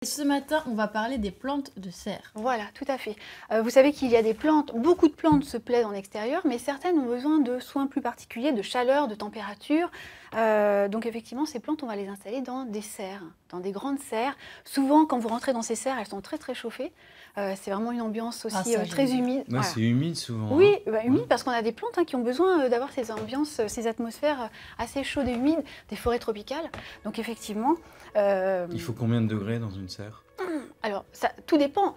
Ce matin, on va parler des plantes de serre. Voilà, tout à fait. Vous savez qu'il y a des plantes, beaucoup de plantes se plaisent en extérieur, mais certaines ont besoin de soins plus particuliers, de chaleur, de température. Donc effectivement, ces plantes, on va les installer dans des serres, dans des grandes serres. Souvent, quand vous rentrez dans ces serres, elles sont très très chauffées. C'est vraiment une ambiance aussi très humide. Ouais, voilà. C'est humide souvent. Oui, humide parce qu'on a des plantes qui ont besoin d'avoir ces ambiances, ces atmosphères assez chaudes et humides, des forêts tropicales. Donc effectivement... Il faut combien de degrés dans une serre? Alors, ça, tout dépend.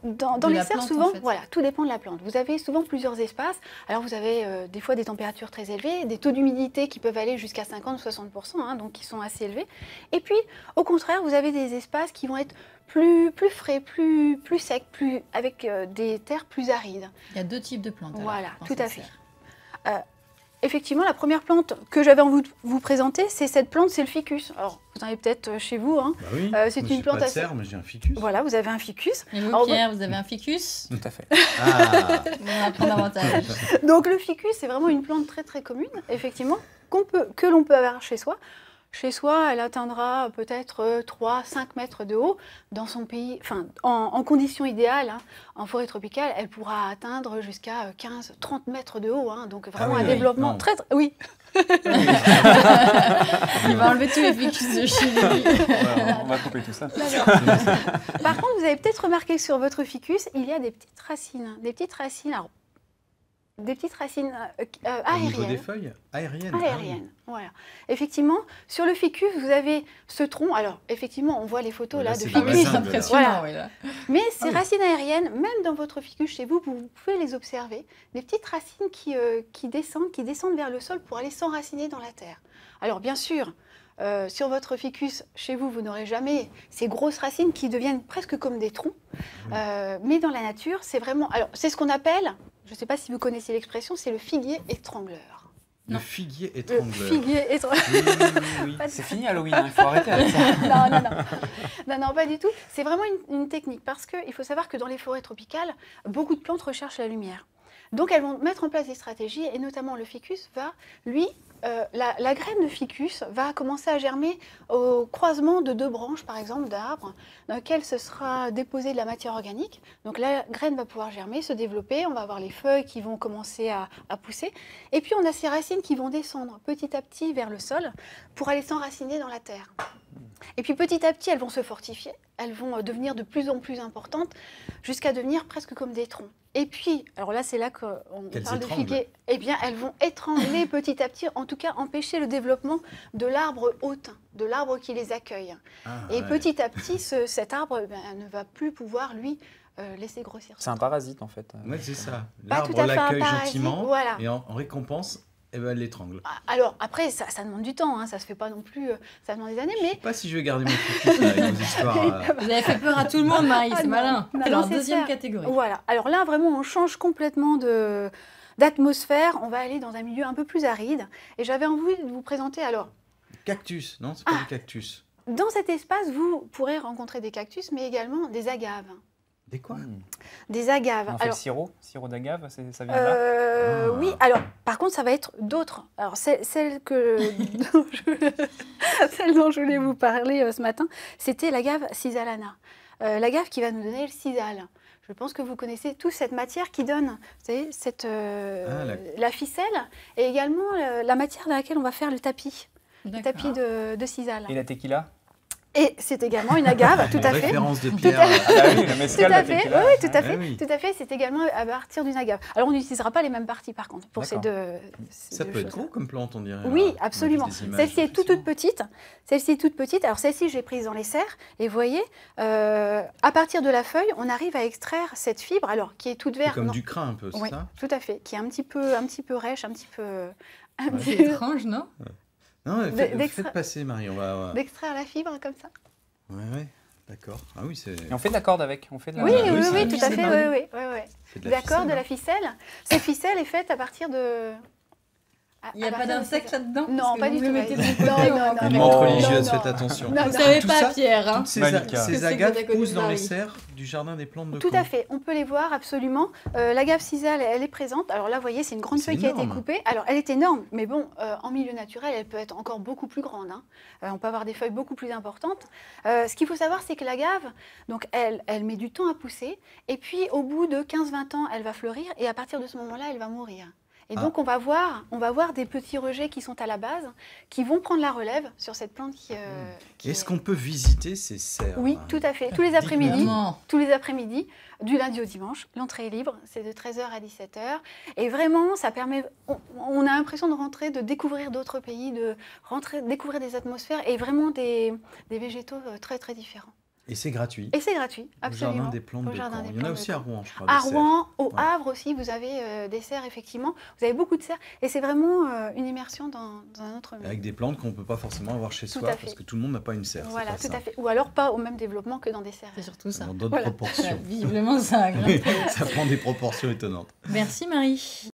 Dans les serres, souvent, en fait. Voilà, tout dépend de la plante. Vous avez souvent plusieurs espaces. Alors, vous avez des fois des températures très élevées, des taux d'humidité qui peuvent aller jusqu'à 50-60%, donc qui sont assez élevés. Et puis, au contraire, vous avez des espaces qui vont être plus frais, plus secs, avec des terres plus arides. Il y a deux types de plantes. Voilà, tout à fait. Effectivement, la première plante que j'avais envie de vous présenter, c'est cette plante, c'est le ficus. Alors, vous en avez peut-être chez vous. Hein. Bah oui, c'est une plante pas de serre, mais j'ai un ficus. Voilà, vous avez un ficus. Et vous, Pierre, vous avez un ficus? Tout à fait. Ah. On va apprendre davantage. Donc, le ficus, c'est vraiment une plante très très commune, effectivement, que l'on peut avoir chez soi. Chez soi, elle atteindra peut-être 3-5 mètres de haut. Dans son pays, enfin, en conditions idéales, hein, en forêt tropicale, elle pourra atteindre jusqu'à 15-30 mètres de haut. Hein, donc vraiment un développement très... Oui. Il va enlever tous les ficus de chez lui. On va couper tout ça. Par contre, vous avez peut-être remarqué sur votre ficus, il y a des petites racines. Des petites racines... Alors, des petites racines aériennes. Au niveau des feuilles? Aériennes. Aériennes, voilà. Effectivement, sur le ficus, vous avez ce tronc. Alors, effectivement, on voit les photos là de ficus. C'est impressionnant, voilà. Oui, là. Mais ces racines aériennes, même dans votre ficus chez vous, vous pouvez les observer. Des petites racines qui descendent vers le sol pour aller s'enraciner dans la terre. Alors, bien sûr, sur votre ficus, chez vous, vous n'aurez jamais ces grosses racines qui deviennent presque comme des troncs. Mais dans la nature, c'est vraiment... Alors, c'est ce qu'on appelle... Je ne sais pas si vous connaissez l'expression, c'est le figuier étrangleur. Le figuier étrangleur. Le figuier étrangleur. Oui. C'est fini Halloween, hein, il faut arrêter avec ça. Non, pas du tout. C'est vraiment une technique parce qu'il faut savoir que dans les forêts tropicales, beaucoup de plantes recherchent la lumière. Donc elles vont mettre en place des stratégies et notamment le ficus va, lui, la graine de ficus va commencer à germer au croisement de deux branches, par exemple, d'arbres, dans lesquelles se sera déposée de la matière organique. Donc la graine va pouvoir germer, se développer, on va avoir les feuilles qui vont commencer à pousser. Et puis on a ces racines qui vont descendre petit à petit vers le sol pour aller s'enraciner dans la terre. Et puis petit à petit, elles vont se fortifier, elles vont devenir de plus en plus importantes jusqu'à devenir presque comme des troncs. Et puis, alors là, c'est là qu'on parle de figuier. Eh bien, elles vont étrangler petit à petit, en tout cas empêcher le développement de l'arbre hôte, de l'arbre qui les accueille. Petit à petit, cet arbre ne va plus pouvoir, lui, laisser grossir. C'est un parasite, en fait. Oui, c'est ça. L'arbre l'accueille gentiment, voilà. et en récompense, elle l'étrangle. Alors, après, ça demande du temps, hein, ça se fait pas non plus, ça demande des années, mais... Je ne sais pas si je vais garder mon ficus avec vos histoires. Vous avez fait peur à tout le monde, Marie, c'est malin. Alors, deuxième catégorie. Voilà, alors là, vraiment, on change complètement d'atmosphère, on va aller dans un milieu un peu plus aride, et j'avais envie de vous présenter, alors... Cactus, non, c'est pas du cactus. Dans cet espace, vous pourrez rencontrer des cactus, mais également des agaves. Des quoi? Des agaves. On fait le sirop d'agave, ça vient de là? Oui, alors, par contre, ça va être d'autres. Alors, celle dont je voulais vous parler ce matin, c'était l'agave cisalana. L'agave qui va nous donner le cisal. Je pense que vous connaissez tous cette matière qui donne, vous savez, la ficelle, et également la matière dans laquelle on va faire le tapis. Le tapis de cisal. Et la tequila? Et c'est également une agave, tout à fait. Référence de Pierre. Oui, le mezcal, tout à fait. Oui, tout à fait. oui. Tout à fait. C'est également à partir d'une agave. Alors, on n'utilisera pas les mêmes parties, par contre, pour ces deux. Ça peut être gros comme plante, on dirait. Oui, absolument. Celle-ci est toute petite. Celle-ci est toute petite. Alors, celle-ci, j'ai prise dans les serres. Et vous voyez, à partir de la feuille, on arrive à extraire cette fibre, alors qui est toute verte. Comme du crin un peu, c'est oui, ça? Tout à fait. Qui est un petit peu rêche, un petit peu. C'est étrange, non? Non, faites passer, Marie. D'extraire la fibre comme ça. Oui, d'accord. Ah oui, c'est... Et on fait de la corde avec. On fait de la... Oui, tout à fait. Oui. C'est de D'accord, de la hein. ficelle. Cette ficelle est faite à partir de Il n'y a pas d'insectes là-dedans? Non, pas du tout. Une montre religieuse, faites attention. Vous ne savez pas, Pierre. Hein. Toutes ces agaves poussent dans les serres du jardin des plantes de Tout à fait, on peut les voir absolument. L'agave sisal, elle est présente. Alors là, vous voyez, c'est une grande feuille qui a été coupée. Alors, elle est énorme, mais bon, en milieu naturel, elle peut être encore beaucoup plus grande. Hein. On peut avoir des feuilles beaucoup plus importantes. Ce qu'il faut savoir, c'est que l'agave, donc elle met du temps à pousser. Et puis, au bout de 15-20 ans, elle va fleurir. Et à partir de ce moment-là, elle va mourir. Et donc, on va voir des petits rejets qui sont à la base, qui vont prendre la relève sur cette plante qui Est-ce qu'on peut visiter ces serres? Oui, tout à fait. Tous les après-midi, du lundi au dimanche, l'entrée est libre, c'est de 13h à 17h. Et vraiment, ça permet, on a l'impression de découvrir d'autres pays, découvrir des atmosphères et vraiment des végétaux très, très différents. Et c'est gratuit. Et c'est gratuit, absolument. Au Jardin des Plantes de Caen. Il y en a aussi à Rouen, je crois. À Rouen, au Havre aussi, vous avez des serres, effectivement. Vous avez beaucoup de serres. Et c'est vraiment une immersion dans un autre monde. Avec des plantes qu'on ne peut pas forcément avoir chez soi, parce que tout le monde n'a pas une serre. Voilà, tout à fait. Ou alors pas au même développement que dans des serres. C'est surtout ça. Dans d'autres proportions. Visiblement, ça a grimpé. Ça prend des proportions étonnantes. Merci, Marie.